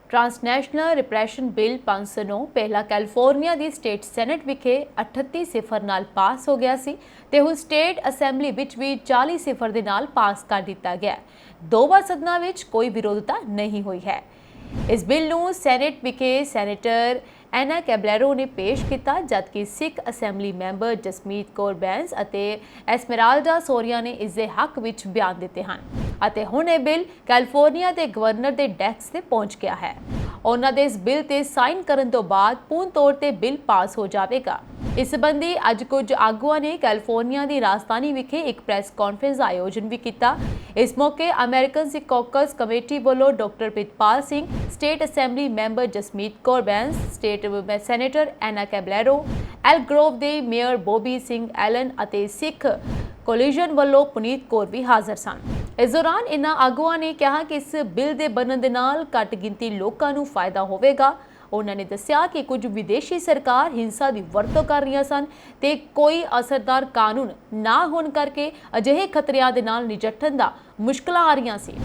ट्रांसनैशनल रिप्रैशन bill 509 पहला California की state senate विखे 38-0 नाल पास हो गया सी ते हुण स्टेट असैंबली विच भी 40-0 दे नाल पास कर दिता गया। दोवां सदनां विच कोई विरोधता नहीं हुई है। इस बिल नूं सैनेट विखे सैनेटर एना कैबलेरो ने पेश किया, जबकि सिख असैंबली मैंबर जसमीत कौर बैंस अते एस्मेराल्डा सोरिया ने इसके हक विच बयान दिते हैं अते हुण यह बिल कैलीफोर्निया के गवर्नर के डैस्क से पहुंच गया है। उन्हां दे इस बिल ते साइन करन तो बाद पूर्ण तौर ते बिल पास हो जाएगा। इस संबंधी अज कुछ आगुआं ने कैलीफोर्निया की राजधानी विखे एक प्रैस कॉन्फ्रेंस का आयोजन भी किया। इस मौके अमेरिकन सिख कॉकस कमेटी वालों doctor Pritpal Singh, state assembly member Jasmeet Kaur Bains, state senator Anna Caballero, Elk Grove के मेयर बॉबी सिंह एलन अते सिख कोलिजन वालों पुनीत कौर भी हाजिर सन। इस दौरान इन्हां आगुआं ने कहा कि इस बिल के बनन दे नाल घट गिनती लोकां नूं फायदा होवेगा। उन्होंने दस्सिया कि कुछ विदेशी सरकार हिंसा की वरतों कर रही सन ते कोई असरदार कानून ना होने करके अजिहे खतरियां दे नाल निजटन दा मुश्किलां आ रही सी।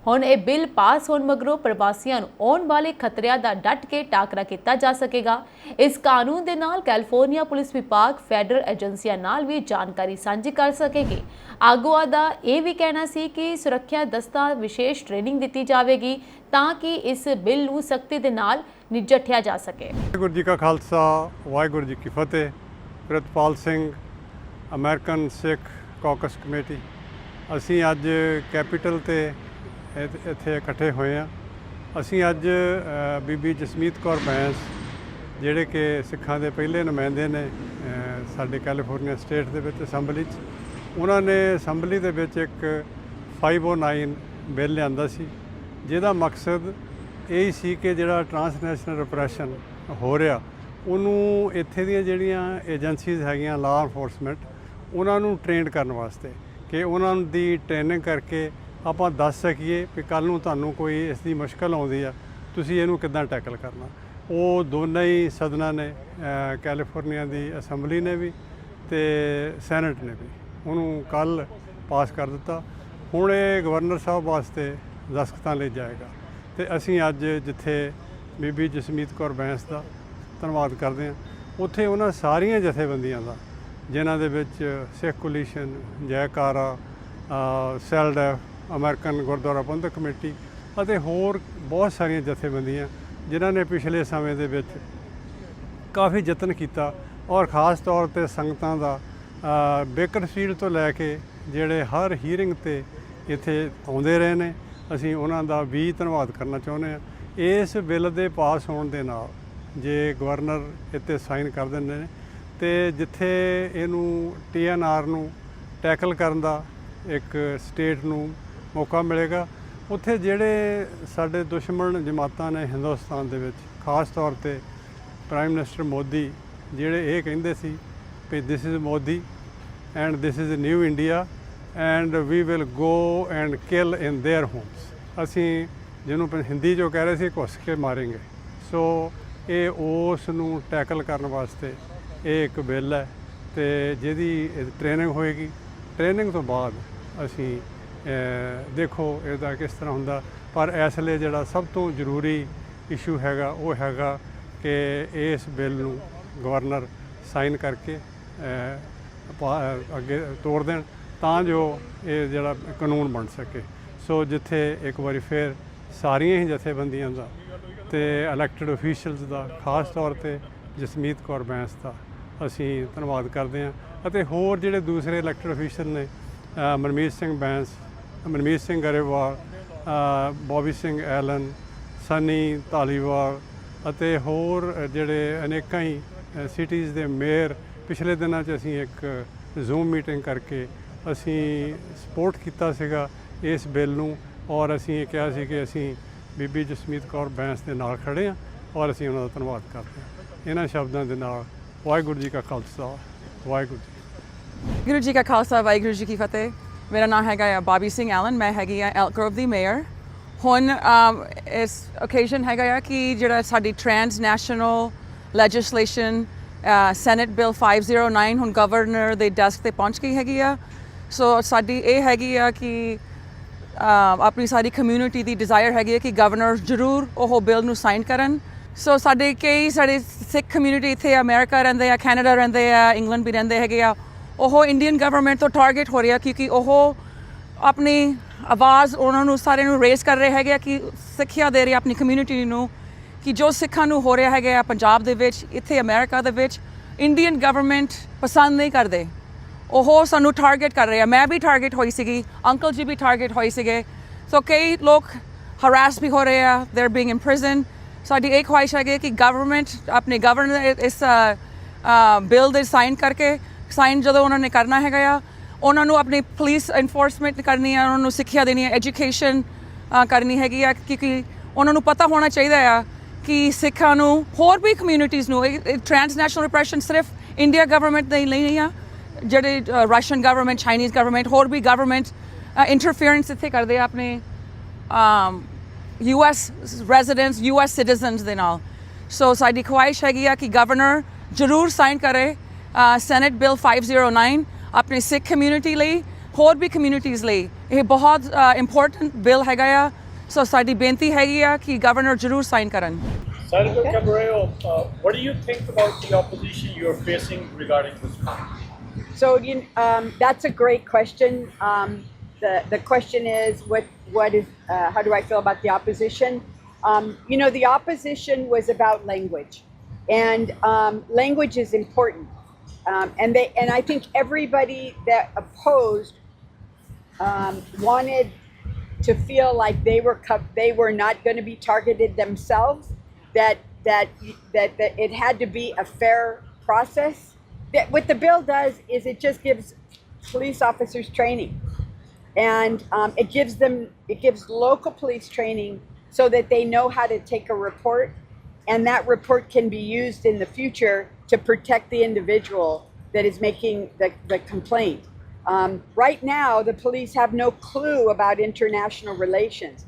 हुण यह बिल पास होने मगरों प्रवासियों नूं आउण वाले खतरियां दा डट के टाकरा किया जा सकेगा। इस कानून दे नाल कैलीफोर्निया पुलिस विभाग फैडरल एजेंसियां नाल भी जानकारी सांझी कर सकेगी। आगुआ दा यह भी कहना सी कि सुरक्षा दस्ता विशेष ट्रेनिंग दी जाएगी ताकि इस बिल नूं सख्ती दे नाल निजटिया जा सके। वाहिगुरू जी का खालसा, वाहिगुरू जी की फतेह। Pritpal Singh, American Sikh caucus committee. असी अज कैपीटल ते इत्थे इकट्ठे होए हैं। असी अज बीबी जसमीत कौर बैंस जिहड़े कि सिखां दे पहले नुमाइंदे ने साडे कैलीफोर्निया स्टेट दे विच असैंबली च, उन्हां ने असैंबली दे विच एक 509 बिल लिआंदा सी, जिहदा मकसद यही सी कि जिहड़ा ट्रांसनैशनल रिप्रैशन हो रहा उन्होंने इत्थे दीयां जिहड़ियां एजेंसीज़ हैगियां लॉ एनफोर्समेंट उन्हां नूं ट्रेन करन वास्ते कि उन्हां दी ट्रेनिंग करके ਆਪਾਂ ਦੱਸ ਸਕੀਏ कि कल ਨੂੰ ਤੁਹਾਨੂੰ ਕੋਈ ਇਸ ਦੀ ਮੁਸ਼ਕਲ ਆਉਂਦੀ ਆ ਤੁਸੀਂ ਇਹਨੂੰ ਕਿੱਦਾਂ ਟੈਕਲ ਕਰਨਾ। ਉਹ ਦੋਨੇ ਹੀ ਸਦਨਾਂ ਨੇ, ਕੈਲੀਫੋਰਨੀਆ ਦੀ ਅਸੈਂਬਲੀ ਨੇ ਵੀ ਤੇ ਸੈਨੇਟ ਨੇ ਵੀ ਉਹਨੂੰ ਕੱਲ ਪਾਸ ਕਰ ਦਿੱਤਾ। ਹੁਣ ਇਹ ਗਵਰਨਰ ਸਾਹਿਬ ਵਾਸਤੇ ਦਸਤਖਤਾਂ ਲਈ ਜਾਏਗਾ ਤੇ ਅਸੀਂ ਅੱਜ ਜਿੱਥੇ ਬੀਬੀ ਜਸਮੀਤ ਕੌਰ ਬੈਂਸ ਦਾ ਧੰਨਵਾਦ ਕਰਦੇ ਹਾਂ, ਉੱਥੇ ਉਹਨਾਂ ਸਾਰੀਆਂ ਜਥੇਬੰਦੀਆਂ ਦਾ ਜਿਨ੍ਹਾਂ ਦੇ ਵਿੱਚ ਸਿੱਖ ਕੋਲੀਸ਼ਨ, ਜੈਕਾਰਾ, ਸੈਲਡੈਫ, ਅਮਰੀਕਨ ਗੁਰਦੁਆਰਾ ਪ੍ਰਬੰਧਕ ਕਮੇਟੀ ਅਤੇ ਹੋਰ ਬਹੁਤ ਸਾਰੀਆਂ ਜਥੇਬੰਦੀਆਂ ਜਿਨ੍ਹਾਂ ਨੇ ਪਿਛਲੇ ਸਮੇਂ ਦੇ ਵਿੱਚ ਕਾਫੀ ਯਤਨ ਕੀਤਾ ਔਰ ख़ास ਤੌਰ 'ਤੇ ਸੰਗਤਾਂ ਦਾ ਬੇਕਰਫੀਲਡ ਤੋਂ ਲੈ ਕੇ ਜਿਹੜੇ ਹਰ ਹੀਅਰਿੰਗ 'ਤੇ ਇੱਥੇ ਆਉਂਦੇ ਰਹੇ ਨੇ, ਅਸੀਂ ਉਹਨਾਂ ਦਾ ਵੀ ਧੰਨਵਾਦ ਕਰਨਾ ਚਾਹੁੰਦੇ ਹਾਂ। ਇਸ ਬਿੱਲ ਦੇ ਪਾਸ ਹੋਣ ਦੇ ਨਾਲ ਜੇ ਗਵਰਨਰ ਇੱਥੇ ਸਾਈਨ ਕਰ ਦਿੰਦੇ ਨੇ ਅਤੇ ਜਿੱਥੇ ਇਹਨੂੰ TNR ਨੂੰ ਟੈਕਲ ਕਰਨ ਦਾ ਇੱਕ ਸਟੇਟ ਨੂੰ ਮੌਕਾ ਮਿਲੇਗਾ, ਉੱਥੇ ਜਿਹੜੇ ਸਾਡੇ ਦੁਸ਼ਮਣ ਜਮਾਤਾਂ ਨੇ ਹਿੰਦੁਸਤਾਨ ਦੇ ਵਿੱਚ, ਖਾਸ ਤੌਰ 'ਤੇ ਪ੍ਰਾਈਮ ਮਿਨਿਸਟਰ ਮੋਦੀ ਜਿਹੜੇ ਇਹ ਕਹਿੰਦੇ ਸੀ ਕਿ this is Modi and this is new India and we will go and kill in their homes, ਅਸੀਂ ਜਿਹਨੂੰ ਹਿੰਦੀ 'ਚੋਂ ਕਹਿ ਰਹੇ ਸੀ ਘੁੱਸ ਕੇ ਮਾਰਾਂਗੇ। ਸੋ ਇਹ ਉਸ ਨੂੰ ਟੈਕਲ ਕਰਨ ਵਾਸਤੇ ਇਹ ਇੱਕ ਬਿੱਲ ਹੈ ਅਤੇ ਜਿਹਦੀ ਟ੍ਰੇਨਿੰਗ ਹੋਏਗੀ। ਟ੍ਰੇਨਿੰਗ ਤੋਂ ਬਾਅਦ ਅਸੀਂ ਦੇਖੋ ਇਹਦਾ ਕਿਸ ਤਰ੍ਹਾਂ ਹੁੰਦਾ, ਪਰ ਇਸ ਲਈ ਜਿਹੜਾ ਸਭ ਤੋਂ ਜ਼ਰੂਰੀ ਇਸ਼ੂ ਹੈਗਾ ਉਹ ਹੈਗਾ ਕਿ ਇਸ ਬਿੱਲ ਨੂੰ ਗਵਰਨਰ ਸਾਈਨ ਕਰਕੇ ਅੱਗੇ ਤੋੜ ਦੇਣ ਤਾਂ ਜੋ ਇਹ ਜਿਹੜਾ ਕਾਨੂੰਨ ਬਣ ਸਕੇ। ਸੋ ਜਿੱਥੇ ਇੱਕ ਵਾਰੀ ਫਿਰ ਸਾਰੀਆਂ ਹੀ ਜਥੇਬੰਦੀਆਂ ਦਾ ਅਤੇ ਇਲੈਕਟਡ ਅਫੀਸ਼ੀਅਲਸ ਦਾ, ਖਾਸ ਤੌਰ 'ਤੇ ਜਸਮੀਤ ਕੌਰ ਬੈਂਸ ਦਾ ਅਸੀਂ ਧੰਨਵਾਦ ਕਰਦੇ ਹਾਂ ਅਤੇ ਹੋਰ ਜਿਹੜੇ ਦੂਸਰੇ ਇਲੈਕਟਡ ਅਫੀਸ਼ੀਅਲ ਨੇ, ਮਨਮੀਤ ਸਿੰਘ ਬੈਂਸ, ਮਨਮੀਤ ਸਿੰਘ ਗਰੇਵਾਲ, ਬੋਬੀ ਸਿੰਘ ਐਲਨ, ਸਨੀ ਧਾਲੀਵਾਲ ਅਤੇ ਹੋਰ ਜਿਹੜੇ ਅਨੇਕਾਂ ਹੀ ਸਿਟੀਜ਼ ਦੇ ਮੇਅਰ, ਪਿਛਲੇ ਦਿਨਾਂ 'ਚ ਅਸੀਂ ਇੱਕ ਜ਼ੂਮ ਮੀਟਿੰਗ ਕਰਕੇ ਅਸੀਂ ਸਪੋਰਟ ਕੀਤਾ ਸੀਗਾ ਇਸ ਬਿੱਲ ਨੂੰ ਔਰ ਅਸੀਂ ਇਹ ਕਿਹਾ ਸੀ ਕਿ ਅਸੀਂ ਬੀਬੀ ਜਸਮੀਤ ਕੌਰ ਬੈਂਸ ਦੇ ਨਾਲ ਖੜ੍ਹੇ ਹਾਂ ਔਰ ਅਸੀਂ ਉਹਨਾਂ ਦਾ ਧੰਨਵਾਦ ਕਰਦੇ ਹਾਂ। ਇਹਨਾਂ ਸ਼ਬਦਾਂ ਦੇ ਨਾਲ ਵਾਹਿਗੁਰੂ ਜੀ ਕਾ ਖਾਲਸਾ, ਵਾਹਿਗੁਰੂ ਜੀ। ਗੁਰੂ ਜੀ ਕਾ ਖਾਲਸਾ, ਵਾਹਿਗੁਰੂ ਜੀ ਕੀ ਫਤਿਹ। ਮੇਰਾ ਨਾਮ ਹੈਗਾ ਬੋਬੀ ਸਿੰਘ ਐਲਨ, ਮੈਂ ਹੈਗੀ ਆ ਐਲਕ ਗਰੋਵ ਦੀ ਮੇਅਰ। ਹੁਣ ਇਸ ਓਕੇਜ਼ਨ ਹੈਗਾ ਆ ਕਿ ਜਿਹੜਾ ਸਾਡੀ ਟ੍ਰਾਂਸਨੈਸ਼ਨਲ ਲੈਜਿਸਲੇਸ਼ਨ ਸੈਨੇਟ ਬਿੱਲ 509 ਹੁਣ ਗਵਰਨਰ ਦੇ ਡੈਸਕ 'ਤੇ ਪਹੁੰਚ ਗਈ ਹੈਗੀ ਆ। ਸੋ ਸਾਡੀ ਇਹ ਹੈਗੀ ਆ ਕਿ ਆਪਣੀ ਸਾਰੀ ਕਮਿਊਨਿਟੀ ਦੀ ਡਿਜ਼ਾਇਰ ਹੈਗੀ ਹੈ ਕਿ ਗਵਰਨਰ ਜ਼ਰੂਰ ਉਹ ਬਿੱਲ ਨੂੰ ਸਾਈਨ ਕਰਨ। ਸੋ ਸਾਡੇ ਸਿੱਖ ਕਮਿਊਨਿਟੀ ਇੱਥੇ ਅਮਰੀਕਾ ਰਹਿੰਦੇ ਆ, ਕੈਨੇਡਾ ਰਹਿੰਦੇ ਆ, ਇੰਗਲੈਂਡ ਵੀ ਰਹਿੰਦੇ ਹੈਗੇ ਆ, ਉਹ ਇੰਡੀਅਨ ਗਵਰਨਮੈਂਟ ਤੋਂ ਟਾਰਗੇਟ ਹੋ ਰਿਹਾ ਕਿਉਂਕਿ ਉਹ ਆਪਣੀ ਆਵਾਜ਼ ਉਹਨਾਂ ਨੂੰ ਸਾਰਿਆਂ ਨੂੰ ਰੇਜ਼ ਕਰ ਰਹੇ ਹੈਗੇ ਆ ਕਿ ਸਿੱਖਿਆ ਦੇ ਰਹੇ ਆਪਣੀ ਕਮਿਊਨਿਟੀ ਨੂੰ ਕਿ ਜੋ ਸਿੱਖਾਂ ਨੂੰ ਹੋ ਰਿਹਾ ਹੈਗਾ ਪੰਜਾਬ ਦੇ ਵਿੱਚ, ਇੱਥੇ ਅਮਰੀਕਾ ਦੇ ਵਿੱਚ ਇੰਡੀਅਨ ਗਵਰਨਮੈਂਟ ਪਸੰਦ ਨਹੀਂ ਕਰਦੇ। ਉਹ ਸਾਨੂੰ ਟਾਰਗੇਟ ਕਰ ਰਹੇ ਆ। ਮੈਂ ਵੀ ਟਾਰਗੇਟ ਹੋਈ ਸੀਗੀ, ਅੰਕਲ ਜੀ ਵੀ ਟਾਰਗੇਟ ਹੋਏ ਸੀਗੇ। ਸੋ ਕਈ ਲੋਕ ਹਰਾਸ ਵੀ ਹੋ ਰਹੇ ਆ, they are being in prison. ਸਾਡੀ ਇਹ ਖੁਆਇਸ਼ ਹੈਗੀ ਕਿ ਗਵਰਨਮੈਂਟ ਆਪਣੇ ਗਵਰਨਰ ਇਸ ਬਿੱਲ ਦੇ ਸਾਈਨ ਜਦੋਂ ਉਹਨਾਂ ਨੇ ਕਰਨਾ ਹੈਗਾ ਆ, ਉਹਨਾਂ ਨੂੰ ਆਪਣੀ ਪੁਲਿਸ ਇਨਫੋਰਸਮੈਂਟ ਕਰਨੀ ਆ, ਉਹਨਾਂ ਨੂੰ ਸਿੱਖਿਆ ਦੇਣੀ ਹੈ, ਐਜੂਕੇਸ਼ਨ ਕਰਨੀ ਹੈਗੀ ਆ ਕਿਉਂਕਿ ਉਹਨਾਂ ਨੂੰ ਪਤਾ ਹੋਣਾ ਚਾਹੀਦਾ ਆ ਕਿ ਸਿੱਖਾਂ ਨੂੰ ਹੋਰ ਵੀ ਕਮਿਊਨਿਟੀਜ਼ ਨੂੰ ਟ੍ਰਾਂਸਨੈਸ਼ਨਲ ਰਿਪਰੈਸ਼ਨ ਸਿਰਫ ਇੰਡੀਆ ਗਵਰਨਮੈਂਟ ਦੇ ਲਈ ਨਹੀਂ ਆ, ਜਿਹੜੇ ਰਸ਼ੀਅਨ ਗਵਰਨਮੈਂਟ, ਚਾਈਨੀਜ਼ ਗਵਰਨਮੈਂਟ, ਹੋਰ ਵੀ ਗਵਰਨਮੈਂਟ ਇੰਟਰਫੇਰੈਂਸ ਇੱਥੇ ਕਰਦੇ ਆ ਆਪਣੇ US ਰੈਜ਼ੀਡੈਂਟਸ, US ਸਿਟੀਜ਼ਨਸ ਦੇ ਨਾਲ। ਸੋ ਸਾਡੀ ਖੁਆਇਸ਼ ਹੈਗੀ ਆ ਕਿ ਗਵਰਨਰ ਜ਼ਰੂਰ ਸਾਈਨ ਕਰੇ ਸੈਨੇਟ ਬਿੱਲ 509 ਆਪਣੀ ਸਿੱਖ ਕਮਿਊਨਿਟੀ ਲਈ, ਹੋਰ ਵੀ ਕਮਿਊਨਿਟੀਜ਼ ਲਈ। ਇਹ ਬਹੁਤ ਇੰਪੋਰਟੈਂਟ ਬਿੱਲ ਹੈਗਾ ਆ। ਸੋ ਸਾਡੀ ਬੇਨਤੀ ਹੈਗੀ ਆ ਕਿ ਗਵਰਨਰ ਜ਼ਰੂਰ ਸਾਈਨ ਕਰਨ। Senator Caballero, what do you think about the opposition you're facing regarding this bill? So that's a great question. The question is what is how do I feel about the opposition? The opposition was about language, and language is important. And I think everybody that opposed wanted to feel like they were not going to be targeted themselves. That it had to be a fair process. What the bill does is it just gives police officers training, and it gives local police training so that they know how to take a report, and that report can be used in the future to protect the individual that is making the complaint. Right now, the police have no clue about international relations.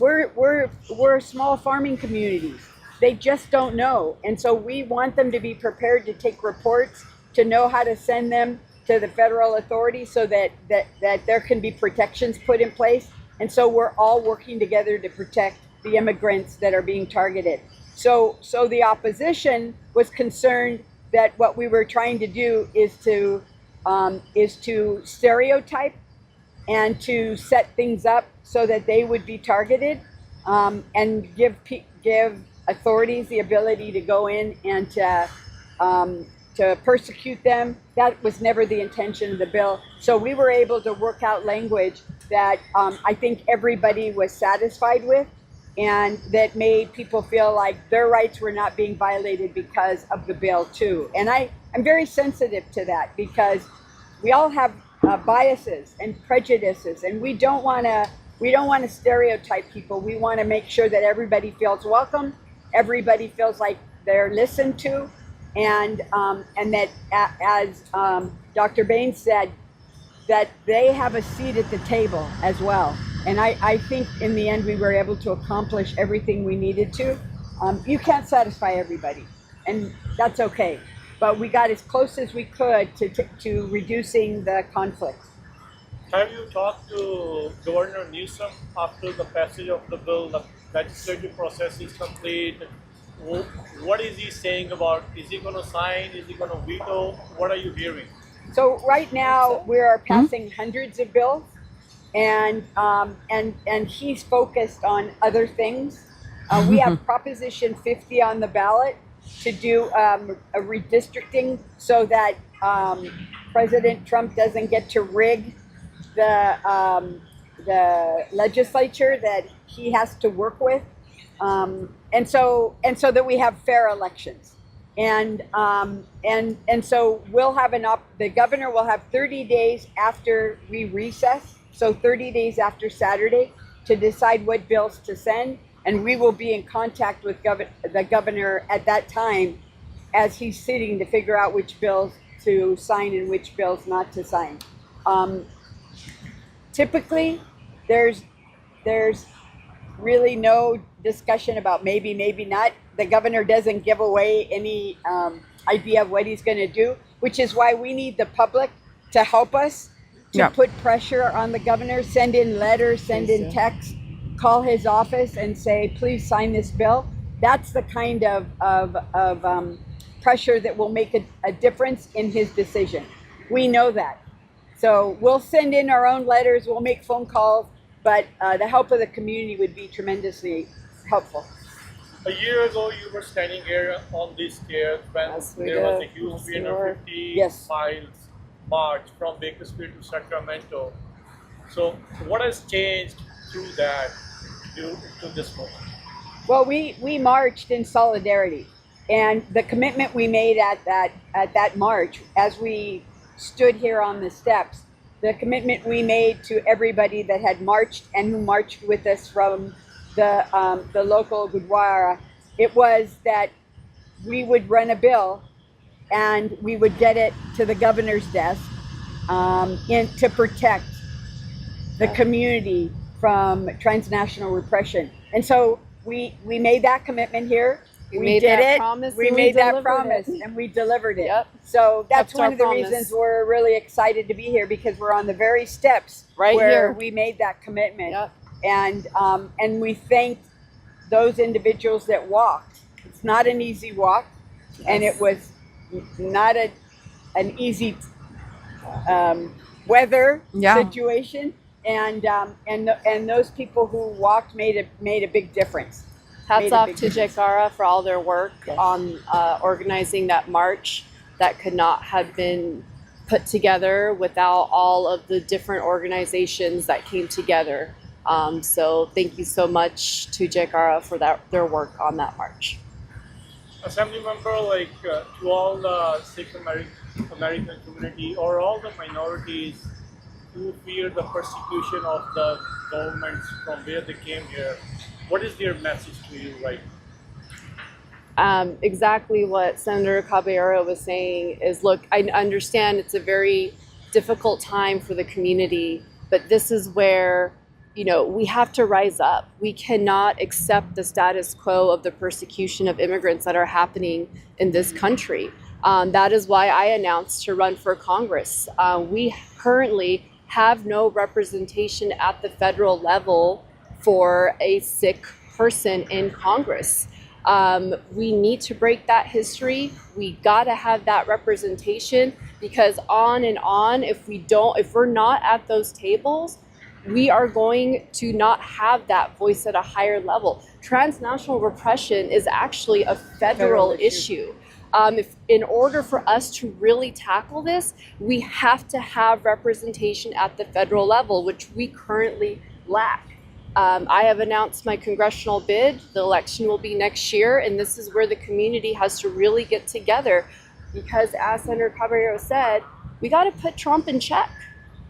We're small farming communities. They just don't know, and so we want them to be prepared to take reports, to know how to send them to the federal authorities so that there can be protections put in place. And so we're all working together to protect the immigrants that are being targeted. So the opposition was concerned that what we were trying to do is to stereotype and to set things up so that they would be targeted, and give authorities the ability to go in and to persecute them. That was never the intention of the bill. So we were able to work out language that I think everybody was satisfied with, and that made people feel like their rights were not being violated because of the bill too. And I'm very sensitive to that because we all have biases and prejudices, and we don't want to stereotype people. We want to make sure that everybody feels welcome, everybody feels like they're listened to, and that as Dr. Baines said, that they have a seat at the table as well. And I think in the end we were able to accomplish everything we needed to. You can't satisfy everybody, and that's okay. But we got as close as we could to reducing the conflict. Have you talked to Governor Newsom after the passage of the bill? The legislative process is complete. What is he saying about? Is he going to sign? Is he going to veto? What are you hearing? So right now we are passing hundreds of bills, and he's focused on other things. We have Proposition 50 on the ballot to do a redistricting so that President Trump doesn't get to rig the legislature that he has to work with, and so that we have fair elections. And so we'll have the governor will have 30 days after we recess, so 30 days after Saturday, to decide what bills to send. And we will be in contact with the governor at that time as he's sitting to figure out which bills to sign and which bills not to sign. Typically, there's really no discussion about maybe not. The governor doesn't give away any idea of what he's going to do, which is why we need the public to help us to Yeah. put pressure on the governor, send in letters, send in texts, call his office and say, please sign this bill. That's the kind of pressure that will make a difference in his decision. We know that. So we'll send in our own letters, we'll make phone calls, but the help of the community would be tremendously helpful. A year ago, you were standing here on these stairs when Yes, we there was a did. huge Yes, we 350 Yes. miles march from Bakersfield to Sacramento. So, what has changed through that to this moment? Well, we marched in solidarity, and the commitment we made at that march, as we stood here on the steps, the commitment we made to everybody that had marched and who marched with us from the local Gurdwara, it was that we would run a bill and we would get it to the governor's desk to protect the community from transnational repression. And so we made that commitment here. We We made did that it. promise We and we made that delivered promise it. and we delivered it. Yep. So that's Kept one our of the promise. reasons we're really excited to be here, because we're on the very steps Right where here. we made that commitment. Yep. And we thank those individuals that walked. It's not an easy walk, and it was not an easy weather situation. And those people who walked made a big difference. Hats Made a off big to difference. JCARA for all their work Yes. on organizing that march that could not have been put together without all of the different organizations that came together. So thank you so much to JCARA for their work on that march. Assembly member, to all the Sikh American community or all the minorities who fear the persecution of the governments from where they came here, what is their message to you right now? Exactly what Senator Caballero was saying is, look, I understand it's a very difficult time for the community, but this is where, we have to rise up. We cannot accept the status quo of the persecution of immigrants that are happening in this country. That is why I announced to run for Congress. We currently have no representation at the federal level for a Sikh person in Congress. We need to break that history. We gotta have that representation, because on and on, if we're not at those tables, we are going to not have that voice at a higher level. Transnational repression is actually a federal issue. In order for us to really tackle this, we have to have representation at the federal level, which we currently lack. I have announced my congressional bid. The election will be next year, and this is where the community has to really get together, because as Senator Caballero said, we got to put Trump in check.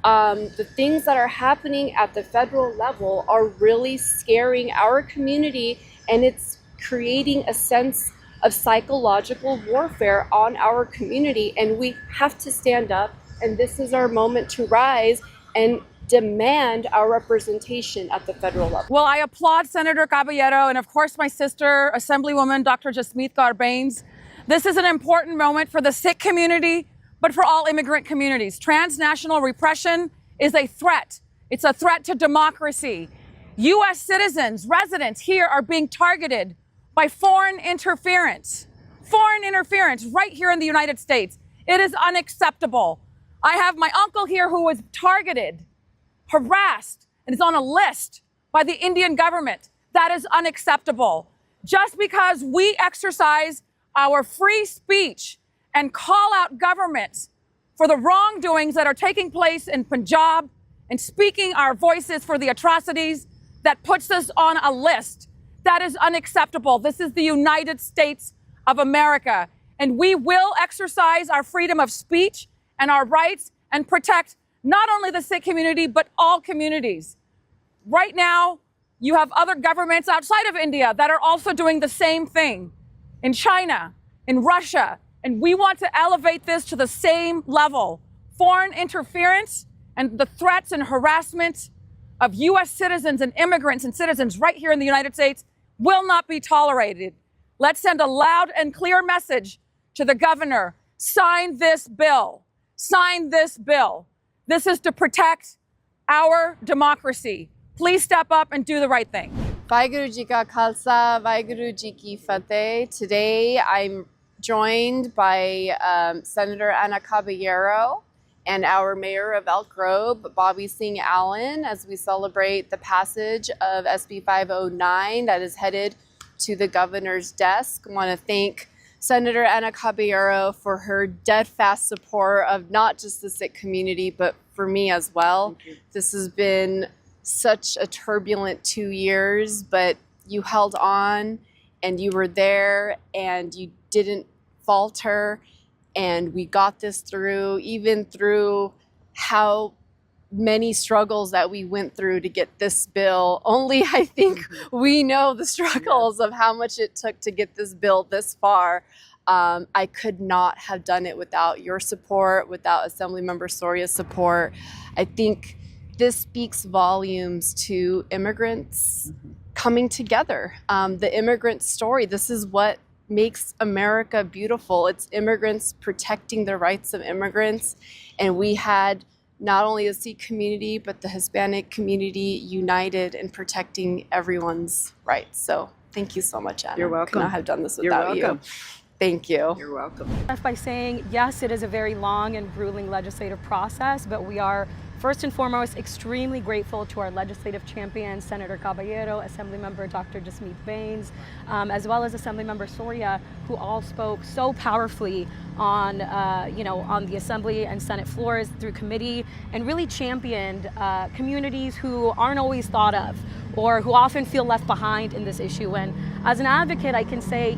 The things that are happening at the federal level are really scaring our community, and it's creating a sense of psychological warfare on our community, and we have to stand up, and this is our moment to rise and demand our representation at the federal level. Well, I applaud Senator Caballero and, of course, my sister, Assemblywoman Dr. Jasmeet Kaur Bains. This is an important moment for the Sikh community, but for all immigrant communities. Transnational repression is a threat. It's a threat to democracy. U.S. citizens, residents here are being targeted by foreign interference right here in the United States. It is unacceptable. I have my uncle here who was targeted, harassed, and is on a list by the Indian government. That is unacceptable. Just because we exercise our free speech and call out governments for the wrongdoings that are taking place in Punjab and speaking our voices for the atrocities, that puts us on a list. That is unacceptable. This is the United States of America, and we will exercise our freedom of speech and our rights and protect not only the Sikh community, but all communities. Right now, you have other governments outside of India that are also doing the same thing, in China, in Russia, and we want to elevate this to the same level. Foreign interference and the threats and harassment of U.S. citizens and immigrants and citizens right here in the United States will not be tolerated. Let's send a loud and clear message to the governor. Sign this bill. Sign this bill. This is to protect our democracy. Please step up and do the right thing. Vaheguru Ji Ka Khalsa, Vaheguru Ji Ki Fateh. Today I'm joined by Senator Ana Caballero and our Mayor of Elk Grove, Bobby Singh Allen, as we celebrate the passage of SB 509 that is headed to the governor's desk. I want to thank Senator Ana Caballero for her steadfast support of not just the Sikh community, but for me as well. This has been such a turbulent 2 years, but you held on and you were there and you didn't falter, and we got this through, even through how many struggles that we went through to get this bill. Only I think we know the struggles of how much it took to get this bill this far. I could not have done it without your support, without Assemblymember Soria's support. I think this speaks volumes to immigrants coming together. The immigrant story, this is what makes America beautiful. It's immigrants protecting the rights of immigrants. And we had not only the Sikh community, but the Hispanic community united in protecting everyone's rights. So thank you so much, Anna. You're welcome. Could not have done this You're without welcome. you. Thank you. You're welcome. By saying, yes, it is a very long and grueling legislative process, but we are first and foremost extremely grateful to our legislative champion, Senator Caballero, Assemblymember Dr. Jasmeet Bains, as well as Assemblymember Soria, who all spoke so powerfully on, on the Assembly and Senate floors through committee, and really championed communities who aren't always thought of or who often feel left behind in this issue. And as an advocate, I can say,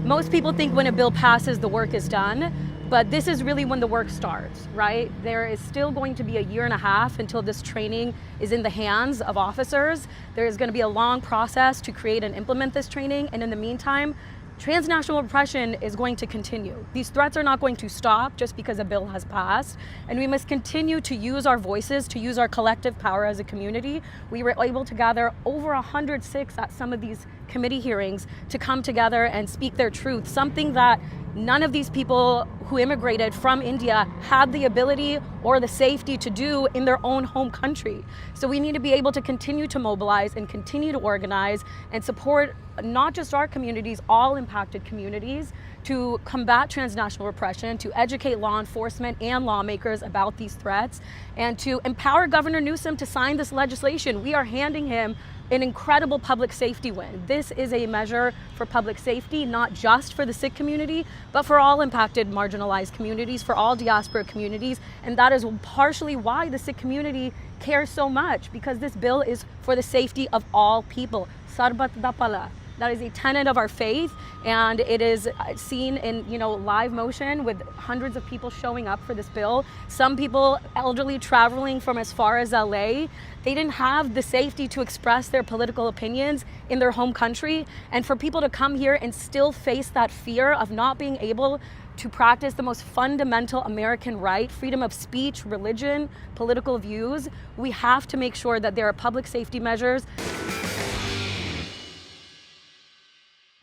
most people think when a bill passes, the work is done. But this is really when the work starts, right? There is still going to be a year and a half until this training is in the hands of officers. There is going to be a long process to create and implement this training. And in the meantime, transnational repression is going to continue. These threats are not going to stop just because a bill has passed. And we must continue to use our voices, to use our collective power as a community. We were able to gather over 106 at some of these committee hearings to come together and speak their truth, something that none of these people who immigrated from India had the ability or the safety to do in their own home country. So we need to be able to continue to mobilize and continue to organize and support not just our communities, all impacted communities, to combat transnational repression, to educate law enforcement and lawmakers about these threats, and to empower Governor Newsom to sign this legislation. We are handing him an incredible public safety win. This is a measure for public safety, not just for the Sikh community, but for all impacted, marginalized communities, for all diaspora communities. And that is partially why the Sikh community cares so much, because this bill is for the safety of all people. Sarbat da Pala. That is a tenet of our faith, and it is seen in live motion with hundreds of people showing up for this bill. Some people, elderly, traveling from as far as LA, they didn't have the safety to express their political opinions in their home country. And for people to come here and still face that fear of not being able to practice the most fundamental American right, freedom of speech, religion, political views, we have to make sure that there are public safety measures.